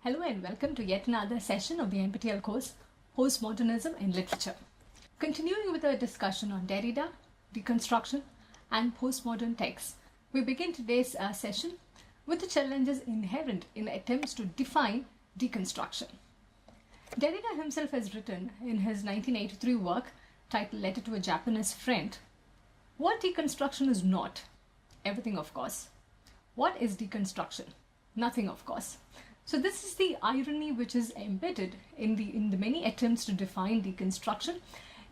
Hello and welcome to yet another session of the NPTEL course, Postmodernism in Literature. Continuing with our discussion on Derrida, Deconstruction and Postmodern texts, we begin today's session with the challenges inherent in attempts to define deconstruction. Derrida himself has written in his 1983 work titled Letter to a Japanese Friend, what deconstruction is not. Everything, of course. What is deconstruction? Nothing, of course. So this is the irony which is embedded in the many attempts to define deconstruction.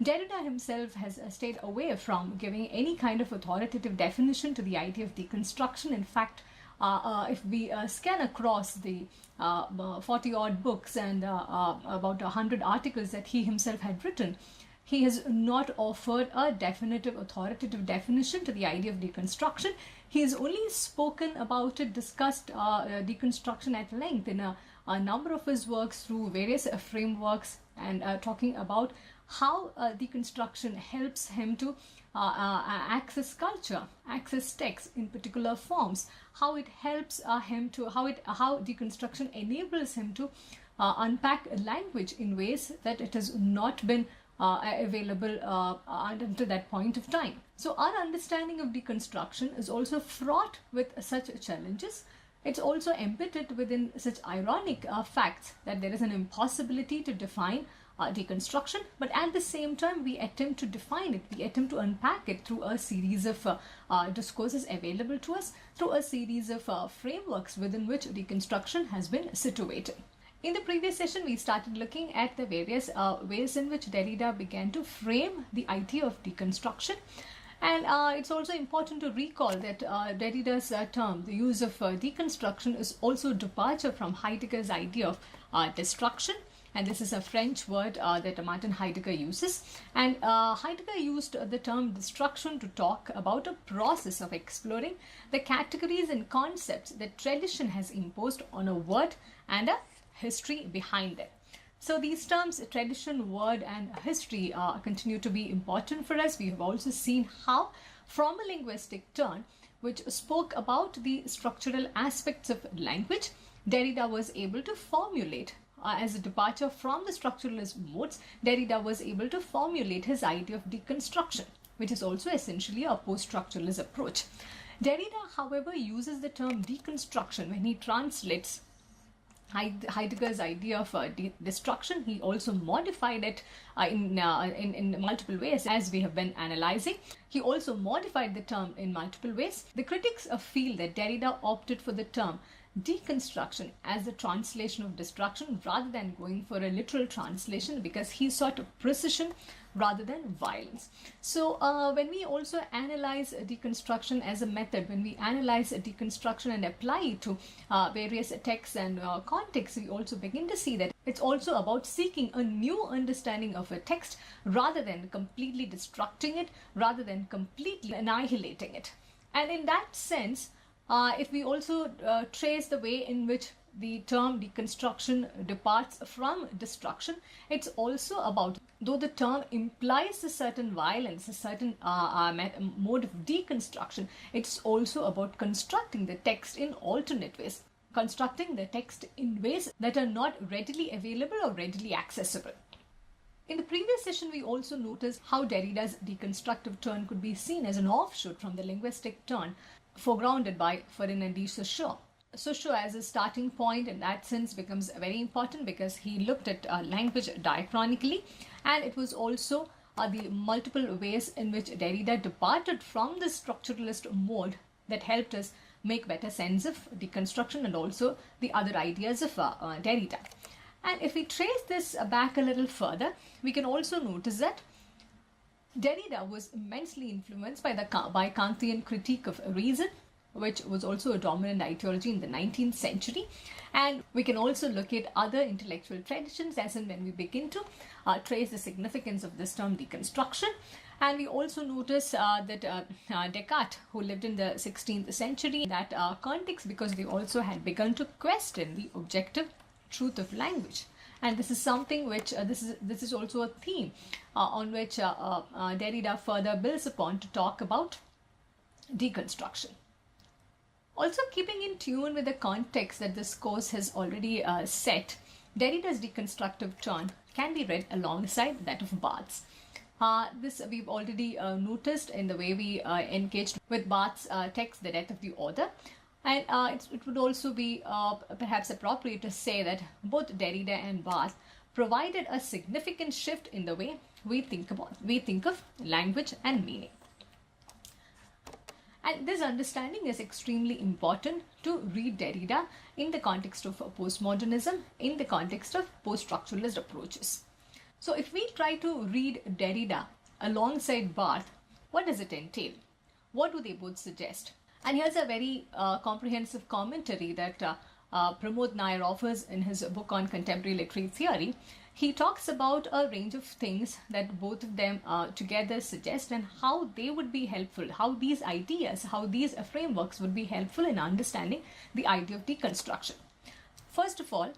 Derrida himself has stayed away from giving any kind of authoritative definition to the idea of deconstruction. In fact, if we scan across the 40-odd books and about 100 articles that he himself had written, he has not offered a definitive authoritative definition to the idea of deconstruction. He has only spoken about it, discussed deconstruction at length in a number of his works through various frameworks, and talking about how deconstruction helps him to access culture, access text in particular forms, how it helps him to, how deconstruction enables him to unpack language in ways that it has not been available until that point of time. So our understanding of deconstruction is also fraught with such challenges. It's also embedded within such ironic facts that there is an impossibility to define deconstruction, but at the same time we attempt to define it, we attempt to unpack it through a series of discourses available to us, through a series of frameworks within which deconstruction has been situated. In the previous session, we started looking at the various ways in which Derrida began to frame the idea of deconstruction. And it's also important to recall that Derrida's term, the use of deconstruction, is also a departure from Heidegger's idea of destruction. And this is a French word that Martin Heidegger uses. And Heidegger used the term destruction to talk about a process of exploring the categories and concepts that tradition has imposed on a word and a history behind them. So these terms, tradition, word and history, continue to be important for us. We have also seen how from a linguistic turn which spoke about the structural aspects of language, Derrida was able to formulate as a departure from the structuralist modes, Derrida was able to formulate his idea of deconstruction, which is also essentially a post-structuralist approach. Derrida, however, uses the term deconstruction when he translates Heidegger's idea of destruction. He also modified it in multiple ways, as we have been analyzing. He also modified the term in multiple ways. The critics feel that Derrida opted for the term deconstruction as the translation of destruction rather than going for a literal translation, because he sought precision rather than violence. So when we also analyze deconstruction as a method, when we analyze deconstruction and apply it to various texts and contexts, we also begin to see that it's also about seeking a new understanding of a text rather than completely destructing it, rather than completely annihilating it. And in that sense, if we also trace the way in which the term deconstruction departs from destruction, it's also about, though the term implies a certain violence, a certain mode of deconstruction, it's also about constructing the text in alternate ways, constructing the text in ways that are not readily available or readily accessible. In the previous session, we also noticed how Derrida's deconstructive turn could be seen as an offshoot from the linguistic turn foregrounded by Ferdinand de Saussure. Saussure as a starting point in that sense becomes very important because he looked at language diachronically, and it was also the multiple ways in which Derrida departed from the structuralist mode that helped us make better sense of deconstruction and also the other ideas of Derrida. And if we trace this back a little further, we can also notice that Derrida was immensely influenced by Kantian critique of reason, which was also a dominant ideology in the 19th century. And we can also look at other intellectual traditions as and when we begin to trace the significance of this term deconstruction. And we also notice that Descartes, who lived in the 16th century, in that context, because they also had begun to question the objective truth of language. And this is something which, this is also a theme on which Derrida further builds upon to talk about deconstruction. Also, keeping in tune with the context that this course has already set, Derrida's deconstructive turn can be read alongside that of Barthes. This we've already noticed in the way we engaged with Barthes' text, The Death of the Author. And it would also be perhaps appropriate to say that both Derrida and Barthes provided a significant shift in the way we think of language and meaning. And this understanding is extremely important to read Derrida in the context of postmodernism, in the context of post-structuralist approaches. So if we try to read Derrida alongside Barthes, what does it entail? What do they both suggest? And here's a very comprehensive commentary that Pramod Nair offers in his book on contemporary literary theory. He talks about a range of things that both of them together suggest and how they would be helpful, how these ideas, how these frameworks would be helpful in understanding the idea of deconstruction. First of all,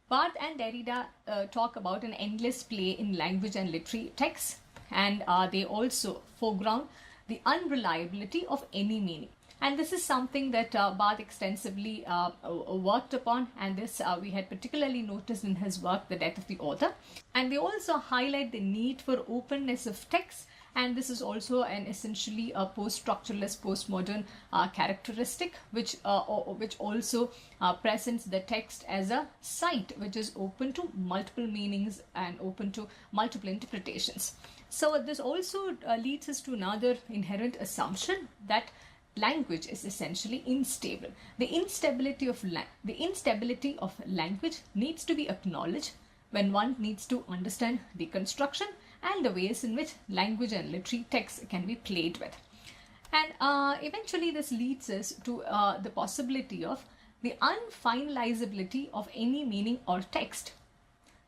Barthes and Derrida talk about an endless play in language and literary texts, and they also foreground the unreliability of any meaning. And this is something that Barthes extensively worked upon, and this we had particularly noticed in his work, The Death of the Author. And they also highlight the need for openness of text, and this is also an essentially a post-structuralist, postmodern characteristic, which also presents the text as a site which is open to multiple meanings and open to multiple interpretations. So this also leads us to another inherent assumption that language is essentially unstable. The instability of language needs to be acknowledged when one needs to understand deconstruction and the ways in which language and literary texts can be played with. And eventually this leads us to the possibility of the unfinalizability of any meaning or text.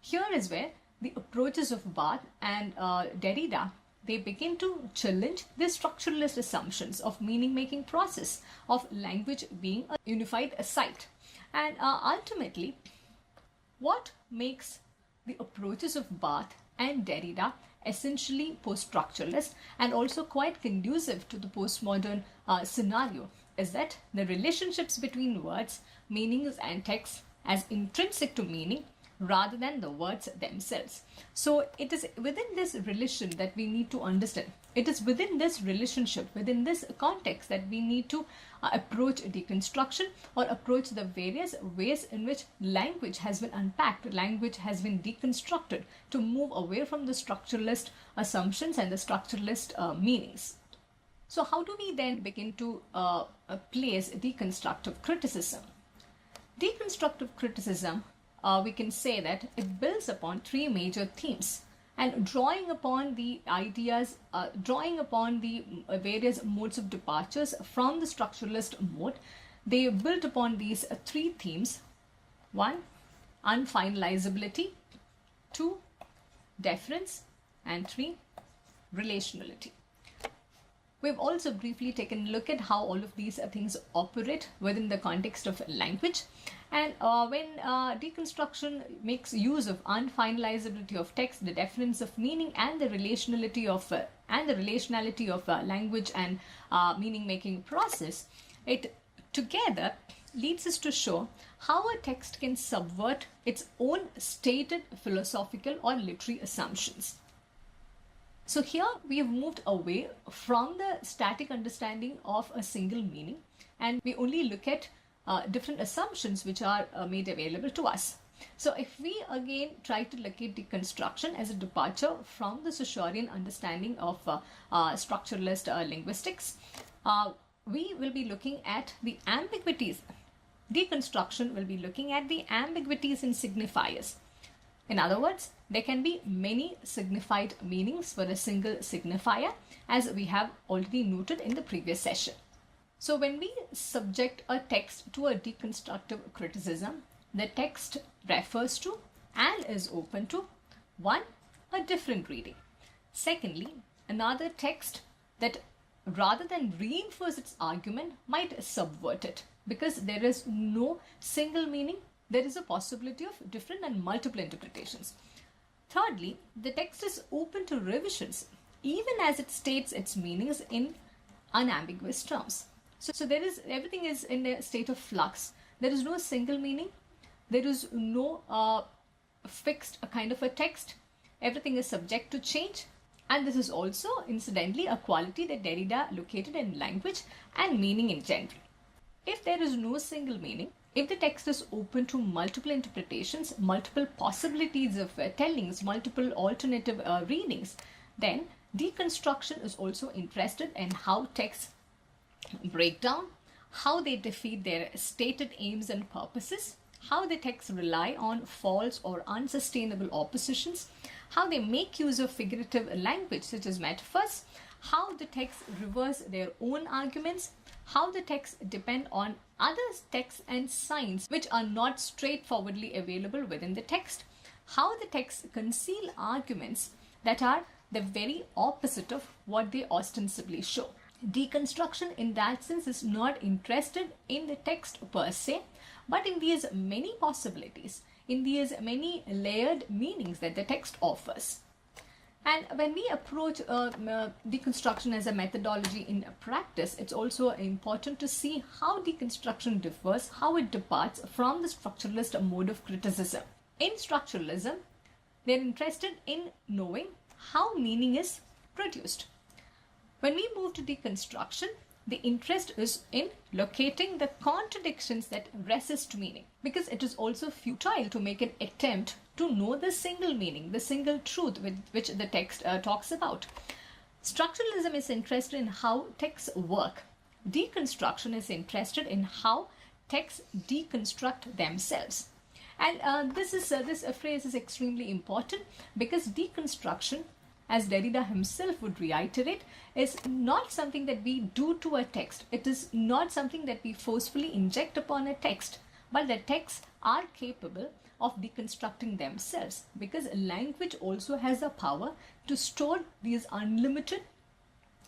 Here is where the approaches of Barthes and Derrida, they begin to challenge the structuralist assumptions of meaning-making process of language being a unified site. And ultimately, what makes the approaches of Barthes and Derrida essentially post-structuralist and also quite conducive to the postmodern scenario is that the relationships between words, meanings and texts as intrinsic to meaning rather than the words themselves. So it is within this relation that we need to understand. It is within this relationship, within this context, that we need to approach deconstruction or approach the various ways in which language has been unpacked, language has been deconstructed to move away from the structuralist assumptions and the structuralist meanings. So how do we then begin to place deconstructive criticism? Deconstructive criticism, we can say that it builds upon three major themes, and drawing upon the ideas, drawing upon the various modes of departures from the structuralist mode, they built upon these three themes. 1. Unfinalizability. 2. Deference. And 3. Relationality. We've also briefly taken a look at how all of these things operate within the context of language. And when deconstruction makes use of unfinalizability of text, the deference of meaning, and the relationality of language and meaning-making process, it together leads us to show how a text can subvert its own stated philosophical or literary assumptions. So here we have moved away from the static understanding of a single meaning, and we only look at different assumptions which are made available to us. So if we again try to look at deconstruction as a departure from the Saussurean understanding of structuralist linguistics, we will be looking at the ambiguities. Deconstruction will be looking at the ambiguities in signifiers. In other words, there can be many signified meanings for a single signifier, as we have already noted in the previous session. So when we subject a text to a deconstructive criticism, the text refers to and is open to 1. A different reading. Secondly, another text that rather than reinforce its argument might subvert it, because there is no single meaning, there is a possibility of different and multiple interpretations. Thirdly, the text is open to revisions, even as it states its meanings in unambiguous terms. So everything is in a state of flux. There is no single meaning. There is no fixed kind of a text. Everything is subject to change. And this is also, incidentally, a quality that Derrida located in language and meaning in general. If there is no single meaning, if the text is open to multiple interpretations, multiple possibilities of tellings, multiple alternative readings, then deconstruction is also interested in how texts break down, how they defeat their stated aims and purposes, how the texts rely on false or unsustainable oppositions, how they make use of figurative language such as metaphors, how the texts reverse their own arguments, how the texts depend on other texts and signs which are not straightforwardly available within the text, how the texts conceal arguments that are the very opposite of what they ostensibly show. Deconstruction in that sense is not interested in the text per se, but in these many possibilities, in these many layered meanings that the text offers. And when we approach deconstruction as a methodology in practice, it's also important to see how deconstruction differs, how it departs from the structuralist mode of criticism. In structuralism, they're interested in knowing how meaning is produced. When we move to deconstruction, the interest is in locating the contradictions that resist meaning, because it is also futile to make an attempt to know the single meaning, the single truth with which the text talks about. Structuralism is interested in how texts work. Deconstruction is interested in how texts deconstruct themselves. And this phrase is extremely important, because deconstruction, as Derrida himself would reiterate, is not something that we do to a text. It is not something that we forcefully inject upon a text, but the texts are capable of deconstructing themselves, because language also has the power to store these unlimited,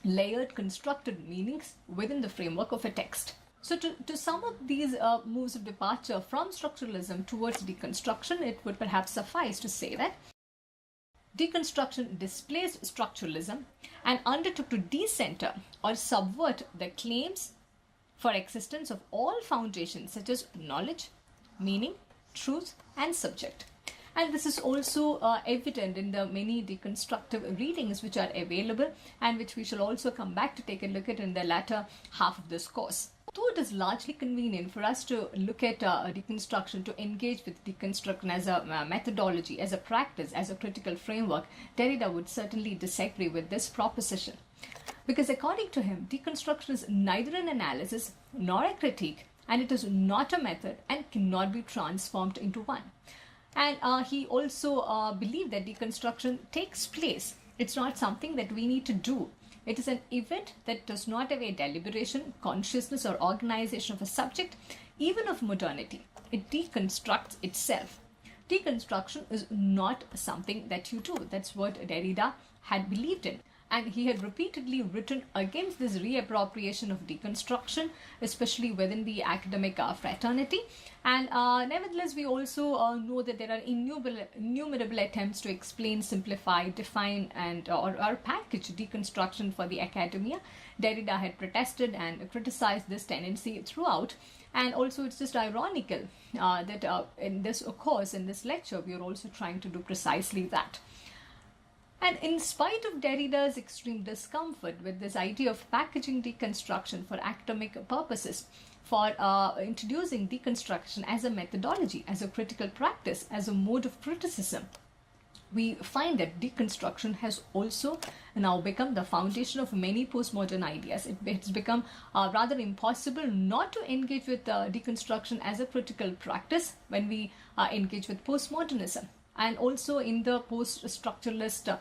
layered, constructed meanings within the framework of a text. So to sum up these moves of departure from structuralism towards deconstruction, it would perhaps suffice to say that deconstruction displaced structuralism and undertook to decenter or subvert the claims for existence of all foundations such as knowledge, meaning, truth, and subject. And this is also evident in the many deconstructive readings which are available, and which we shall also come back to take a look at in the latter half of this course. Though it is largely convenient for us to look at deconstruction, to engage with deconstruction as a methodology, as a practice, as a critical framework, Derrida would certainly disagree with this proposition. Because according to him, deconstruction is neither an analysis nor a critique, and it is not a method and cannot be transformed into one. And he also believed that deconstruction takes place. It's not something that we need to do. It is an event that does not have a deliberation, consciousness, or organization of a subject, even of modernity. It deconstructs itself. Deconstruction is not something that you do. That's what Derrida had believed in. And he had repeatedly written against this reappropriation of deconstruction, especially within the academic fraternity. And nevertheless, we also know that there are innumerable attempts to explain, simplify, define, and or package deconstruction for the academia. Derrida had protested and criticized this tendency throughout. And also, it's just ironical that in this course, in this lecture, we are also trying to do precisely that. And in spite of Derrida's extreme discomfort with this idea of packaging deconstruction for academic purposes, for introducing deconstruction as a methodology, as a critical practice, as a mode of criticism, we find that deconstruction has also now become the foundation of many postmodern ideas. It's become rather impossible not to engage with deconstruction as a critical practice when we engage with postmodernism. And also in the post-structuralist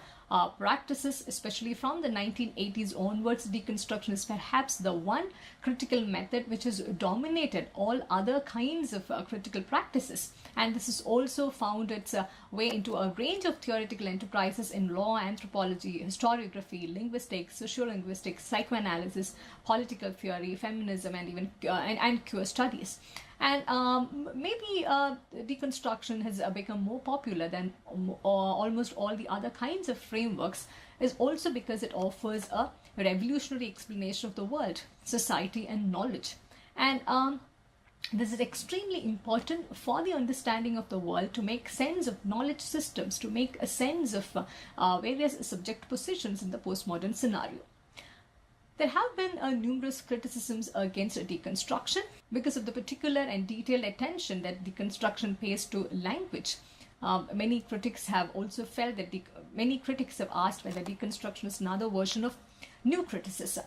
practices, especially from the 1980s onwards, deconstruction is perhaps the one critical method which has dominated all other kinds of critical practices. And this has also found its way into a range of theoretical enterprises in law, anthropology, historiography, linguistics, sociolinguistics, psychoanalysis, political theory, feminism, and even and queer studies. And maybe deconstruction has become more popular than almost all the other kinds of frameworks is also because it offers a revolutionary explanation of the world, society, and knowledge. And this is extremely important for the understanding of the world, to make sense of knowledge systems, to make a sense of various subject positions in the postmodern scenario. There have been numerous criticisms against deconstruction because of the particular and detailed attention that deconstruction pays to language. Many critics have also felt that many critics have asked whether deconstruction is another version of new criticism.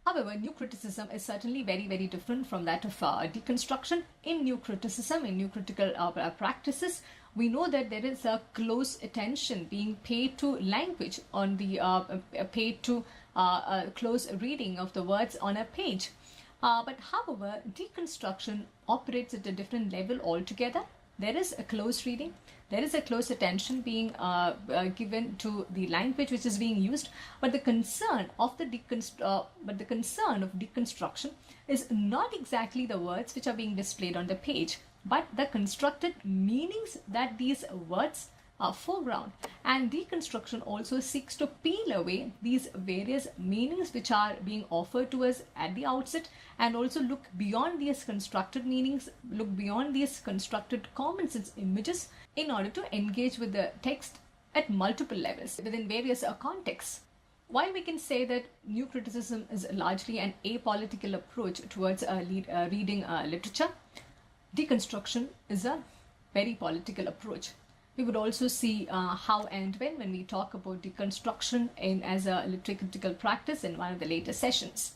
However, new criticism is certainly very, very different from that of deconstruction. In new criticism, in new critical practices, we know that there is a close attention being paid to language, on the paid to close reading of the words on a page. But however, deconstruction operates at a different level altogether. There is a close reading, there is a close attention being given to the language which is being used, but the concern of deconstruction is not exactly the words which are being displayed on the page, but the constructed meanings that these words foreground. And deconstruction also seeks to peel away these various meanings which are being offered to us at the outset, and also look beyond these constructed meanings, look beyond these constructed common sense images, in order to engage with the text at multiple levels within various contexts. While we can say that new criticism is largely an apolitical approach towards reading literature, deconstruction is a very political approach. We would also see how and when we talk about deconstruction as a literary critical practice in one of the later sessions.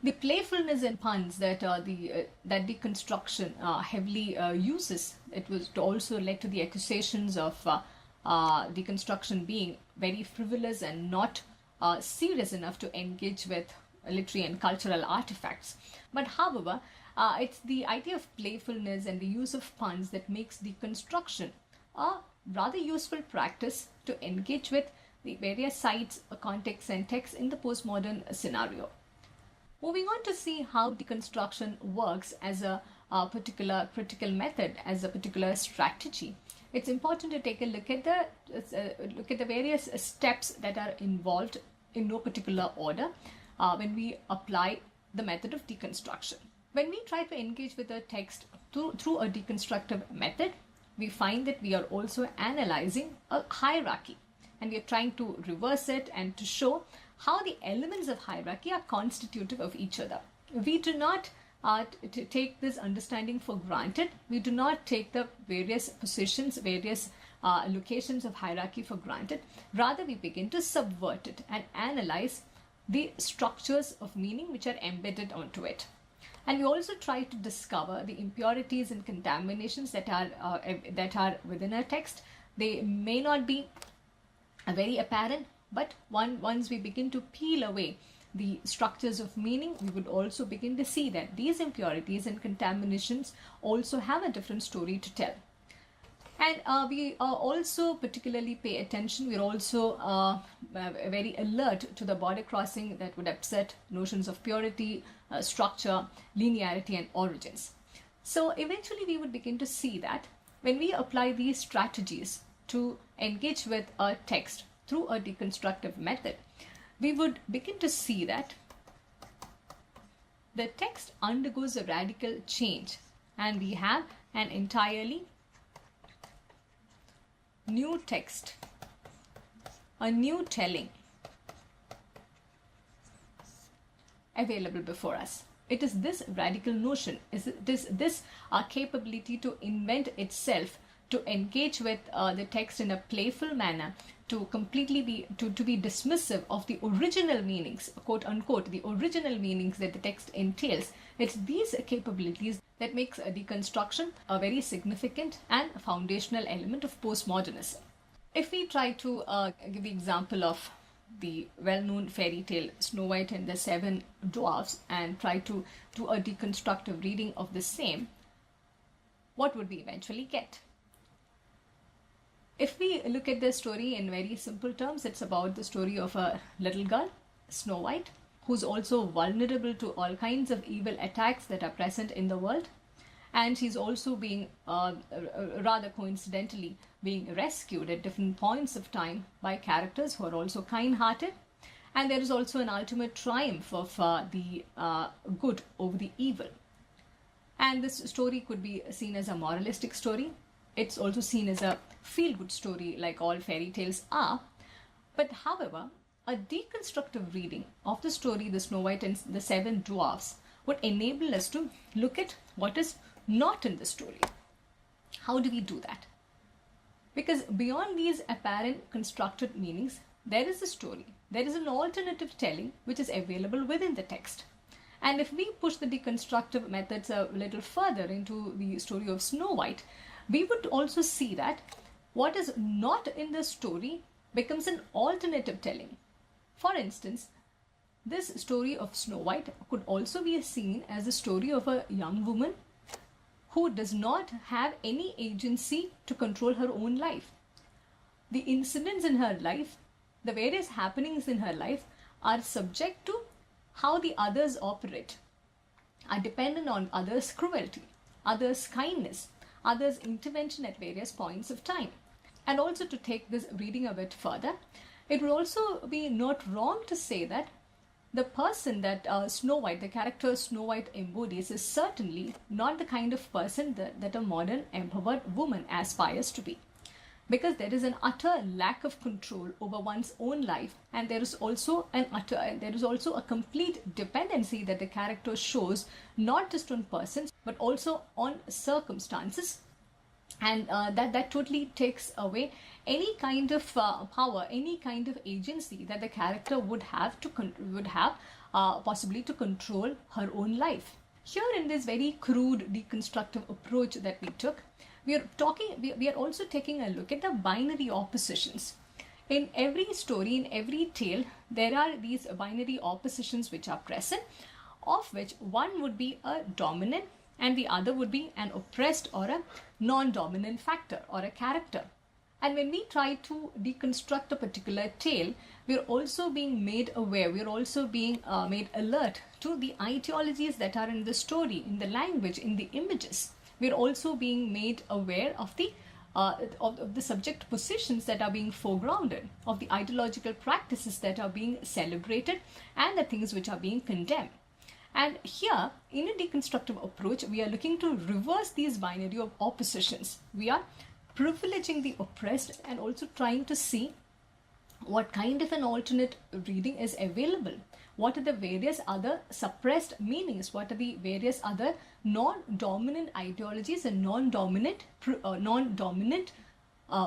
The playfulness and puns that that deconstruction heavily uses, it was also led to the accusations of deconstruction being very frivolous and not serious enough to engage with literary and cultural artifacts. But however, it's the idea of playfulness and the use of puns that makes deconstruction a rather useful practice to engage with the various sites, contexts, and texts in the postmodern scenario. Moving on to see how deconstruction works as a particular critical method, as a particular strategy, it's important to take a look at the various steps that are involved in no particular order when we apply the method of deconstruction. When we try to engage with a text through a deconstructive method, we find that we are also analyzing a hierarchy, and we are trying to reverse it and to show how the elements of hierarchy are constitutive of each other. We do not take this understanding for granted. We do not take the various positions, various locations of hierarchy for granted. Rather, we begin to subvert it and analyze the structures of meaning which are embedded onto it. And we also try to discover the impurities and contaminations that are within a text. They may not be very apparent, but once we begin to peel away the structures of meaning, we would also begin to see that these impurities and contaminations also have a different story to tell. And we also particularly pay attention, we're also very alert to the border crossing that would upset notions of purity, structure, linearity, and origins. So eventually we would begin to see that when we apply these strategies to engage with a text through a deconstructive method, we would begin to see that the text undergoes a radical change, and we have an entirely new text, a new telling available before us. It is this radical notion, it is this capability to invent itself, to engage with the text in a playful manner, to completely be dismissive of the original meanings, quote unquote, the original meanings that the text entails. It's these capabilities that makes a deconstruction a very significant and foundational element of postmodernism. If we try to give the example of the well-known fairy tale Snow White and the Seven Dwarfs and try to do a deconstructive reading of the same, what would we eventually get? If we look at the story in very simple terms, it's about the story of a little girl, Snow White, who's also vulnerable to all kinds of evil attacks that are present in the world. And she's also being, rather coincidentally, being rescued at different points of time by characters who are also kind-hearted. And there is also an ultimate triumph of the good over the evil. And this story could be seen as a moralistic story. It's also seen as a feel-good story, like all fairy tales are. But however, a deconstructive reading of the story The Snow White and the Seven Dwarfs would enable us to look at what is not in the story. How do we do that? Because beyond these apparent constructed meanings, there is a story. There is an alternative telling which is available within the text. And if we push the deconstructive methods a little further into the story of Snow White, we would also see that what is not in the story becomes an alternative telling. For instance, this story of Snow White could also be seen as the story of a young woman who does not have any agency to control her own life. The incidents in her life, the various happenings in her life, are subject to how the others operate, are dependent on others' cruelty, others' kindness, others' intervention at various points of time. And also, to take this reading a bit further, it would also be not wrong to say that the person that Snow White, the character Snow White embodies, is certainly not the kind of person that a modern empowered woman aspires to be. Because there is an utter lack of control over one's own life, and there is also a complete dependency that the character shows, not just on persons but also on circumstances, and that totally takes away any kind of power, any kind of agency that the character would have possibly to control her own life. Here, in this very crude deconstructive approach that we took, we are also taking a look at the binary oppositions. In every story, in every tale, there are these binary oppositions which are present, of which one would be a dominant and the other would be an oppressed or a non-dominant factor or a character. And when we try to deconstruct a particular tale, we are also being made aware, we are also being made alert to the ideologies that are in the story, in the language, in the images. We are also being made aware of the subject positions that are being foregrounded, of the ideological practices that are being celebrated, and the things which are being condemned. And here, in a deconstructive approach, we are looking to reverse these binary oppositions. We are privileging the oppressed and also trying to see what kind of an alternate reading is available. What are the various other suppressed meanings? What are the various other non-dominant ideologies and non-dominant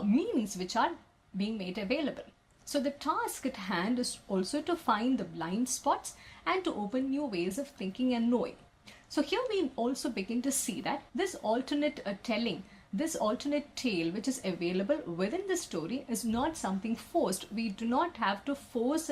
meanings which are being made available? So the task at hand is also to find the blind spots and to open new ways of thinking and knowing. So here we also begin to see that this alternate telling, this alternate tale which is available within the story is not something forced. We do not have to force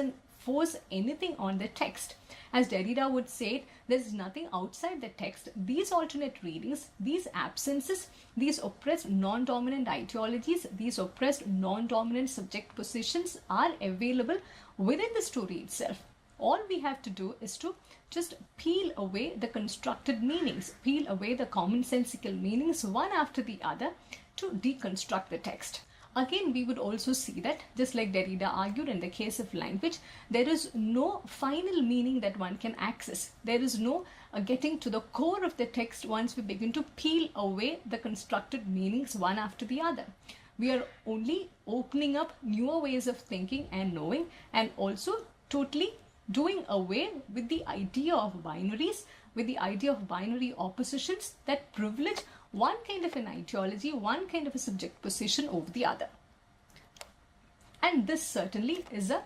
anything on the text. As Derrida would say, there is nothing outside the text. These alternate readings, these absences, these oppressed non-dominant ideologies, these oppressed non-dominant subject positions are available within the story itself. All we have to do is to just peel away the constructed meanings, peel away the commonsensical meanings one after the other to deconstruct the text. Again, we would also see that, just like Derrida argued in the case of language, there is no final meaning that one can access. There is no getting to the core of the text once we begin to peel away the constructed meanings one after the other. We are only opening up newer ways of thinking and knowing, and also totally doing away with the idea of binaries, with the idea of binary oppositions that privilege one kind of an ideology, one kind of a subject position over the other. And this certainly is a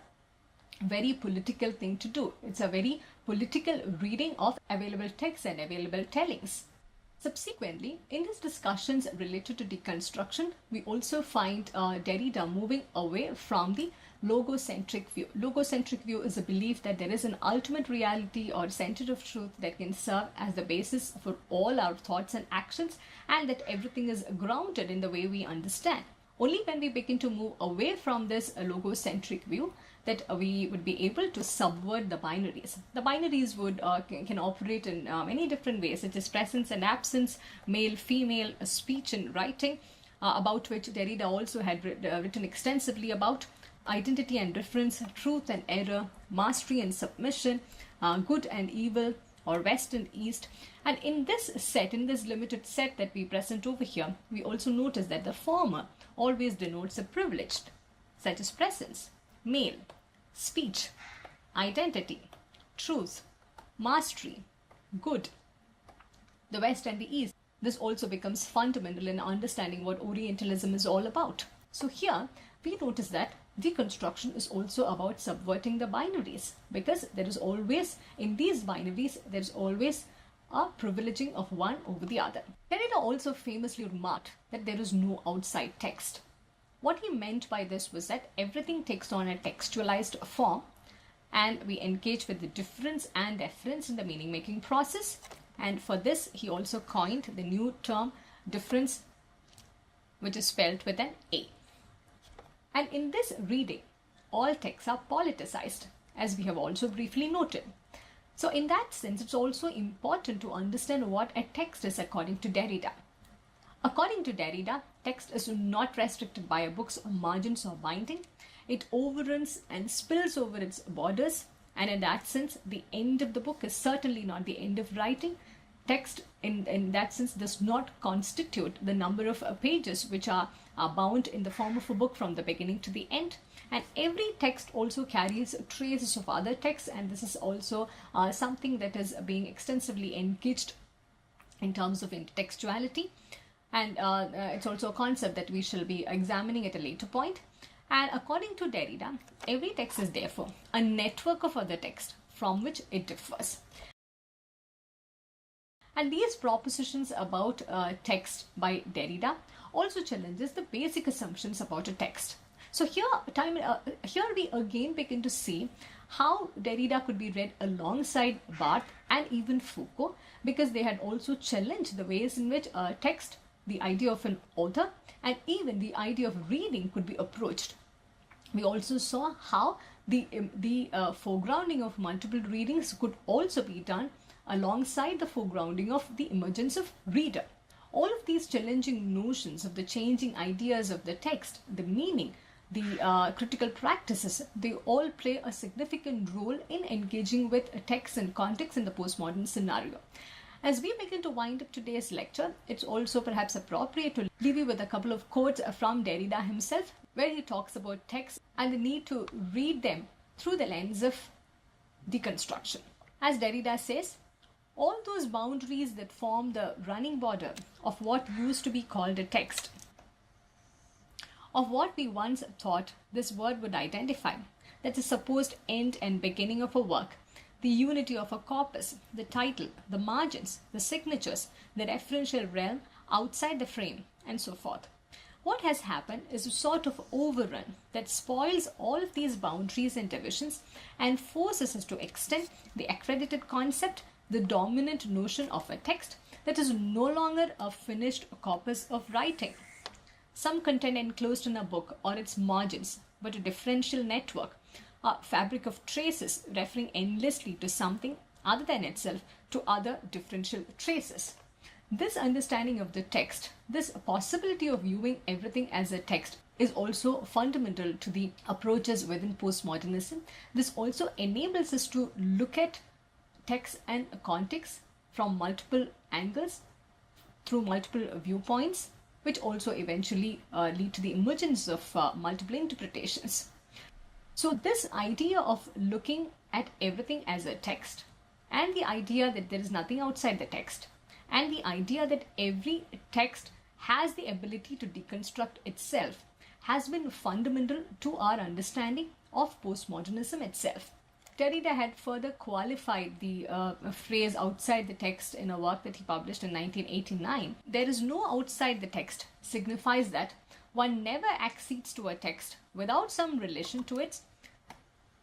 very political thing to do. It's a very political reading of available texts and available tellings. Subsequently, in his discussions related to deconstruction, we also find Derrida moving away from the logocentric view. Logocentric view is a belief that there is an ultimate reality or center of truth that can serve as the basis for all our thoughts and actions, and that everything is grounded in the way we understand. Only when we begin to move away from this logocentric view that we would be able to subvert the binaries. The binaries would can operate in many different ways, such as presence and absence, male, female, speech and writing, about which Derrida also had written extensively about, identity and difference, truth and error, mastery and submission, good and evil, or west and east. And in this set, in this limited set that we present over here, we also notice that the former always denotes a privileged, such as presence, male, speech, identity, truth, mastery, good, the west and the east. This also becomes fundamental in understanding what Orientalism is all about. So here we notice that deconstruction is also about subverting the binaries, because there is always, in these binaries, there is always a privileging of one over the other. Derrida also famously remarked that there is no outside text. What he meant by this was that everything takes on a textualized form, and we engage with the difference and efference in the meaning making process. And for this, he also coined the new term difference, which is spelled with an A. And in this reading, all texts are politicized, as we have also briefly noted. So in that sense, it's also important to understand what a text is according to Derrida. According to Derrida, text is not restricted by a book's margins or binding. It overruns and spills over its borders, and in that sense, the end of the book is certainly not the end of writing. Text, in that sense, does not constitute the number of pages which are bound in the form of a book from the beginning to the end. And every text also carries traces of other texts, and this is also something that is being extensively engaged in terms of intertextuality. And it's also a concept that we shall be examining at a later point. And according to Derrida, every text is therefore a network of other texts from which it differs. And these propositions about text by Derrida also challenges the basic assumptions about a text. So here we again begin to see how Derrida could be read alongside Barthes and even Foucault, because they had also challenged the ways in which a text, the idea of an author, and even the idea of reading could be approached. We also saw how the foregrounding of multiple readings could also be done alongside the foregrounding of the emergence of reader. All of these challenging notions of the changing ideas of the text, the meaning, the critical practices, they all play a significant role in engaging with text and context in the postmodern scenario. As we begin to wind up today's lecture, it's also perhaps appropriate to leave you with a couple of quotes from Derrida himself, where he talks about texts and the need to read them through the lens of deconstruction. As Derrida says, all those boundaries that form the running border of what used to be called a text, of what we once thought this word would identify, that's a supposed end and beginning of a work, the unity of a corpus, the title, the margins, the signatures, the referential realm outside the frame, and so forth. What has happened is a sort of overrun that spoils all of these boundaries and divisions and forces us to extend the accredited concept, the dominant notion of a text that is no longer a finished corpus of writing, some content enclosed in a book or its margins, but a differential network, a fabric of traces referring endlessly to something other than itself, to other differential traces. This understanding of the text, this possibility of viewing everything as a text, is also fundamental to the approaches within postmodernism. This also enables us to look at text and context from multiple angles, through multiple viewpoints, which also eventually lead to the emergence of multiple interpretations. So this idea of looking at everything as a text, and the idea that there is nothing outside the text, and the idea that every text has the ability to deconstruct itself, has been fundamental to our understanding of postmodernism itself. Derrida had further qualified the phrase outside the text in a work that he published in 1989. There is no outside the text signifies that one never accedes to a text without some relation to its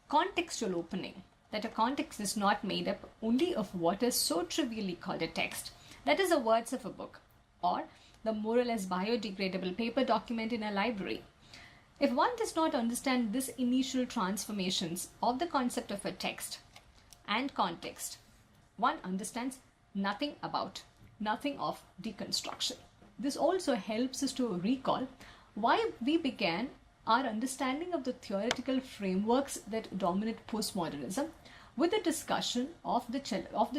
contextual opening, that a context is not made up only of what is so trivially called a text, that is the words of a book, or the more or less biodegradable paper document in a library. If one does not understand this initial transformations of the concept of a text and context, one understands nothing of deconstruction. This also helps us to recall why we began our understanding of the theoretical frameworks that dominate postmodernism with the discussion of the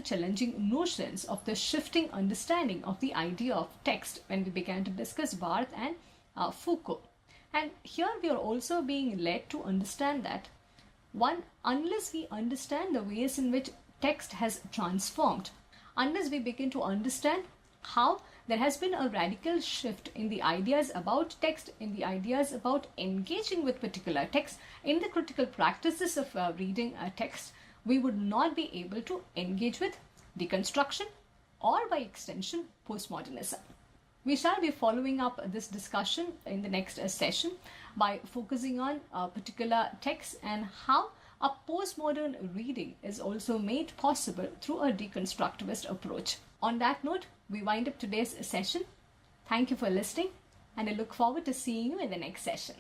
challenging notions of the shifting understanding of the idea of text when we began to discuss Barthes and Foucault. And here we are also being led to understand that unless we understand the ways in which text has transformed, unless we begin to understand how there has been a radical shift in the ideas about text, in the ideas about engaging with particular text, in the critical practices of reading a text, we would not be able to engage with deconstruction or by extension postmodernism. We shall be following up this discussion in the next session by focusing on a particular text and how a postmodern reading is also made possible through a deconstructivist approach. On that note, we wind up today's session. Thank you for listening, and I look forward to seeing you in the next session.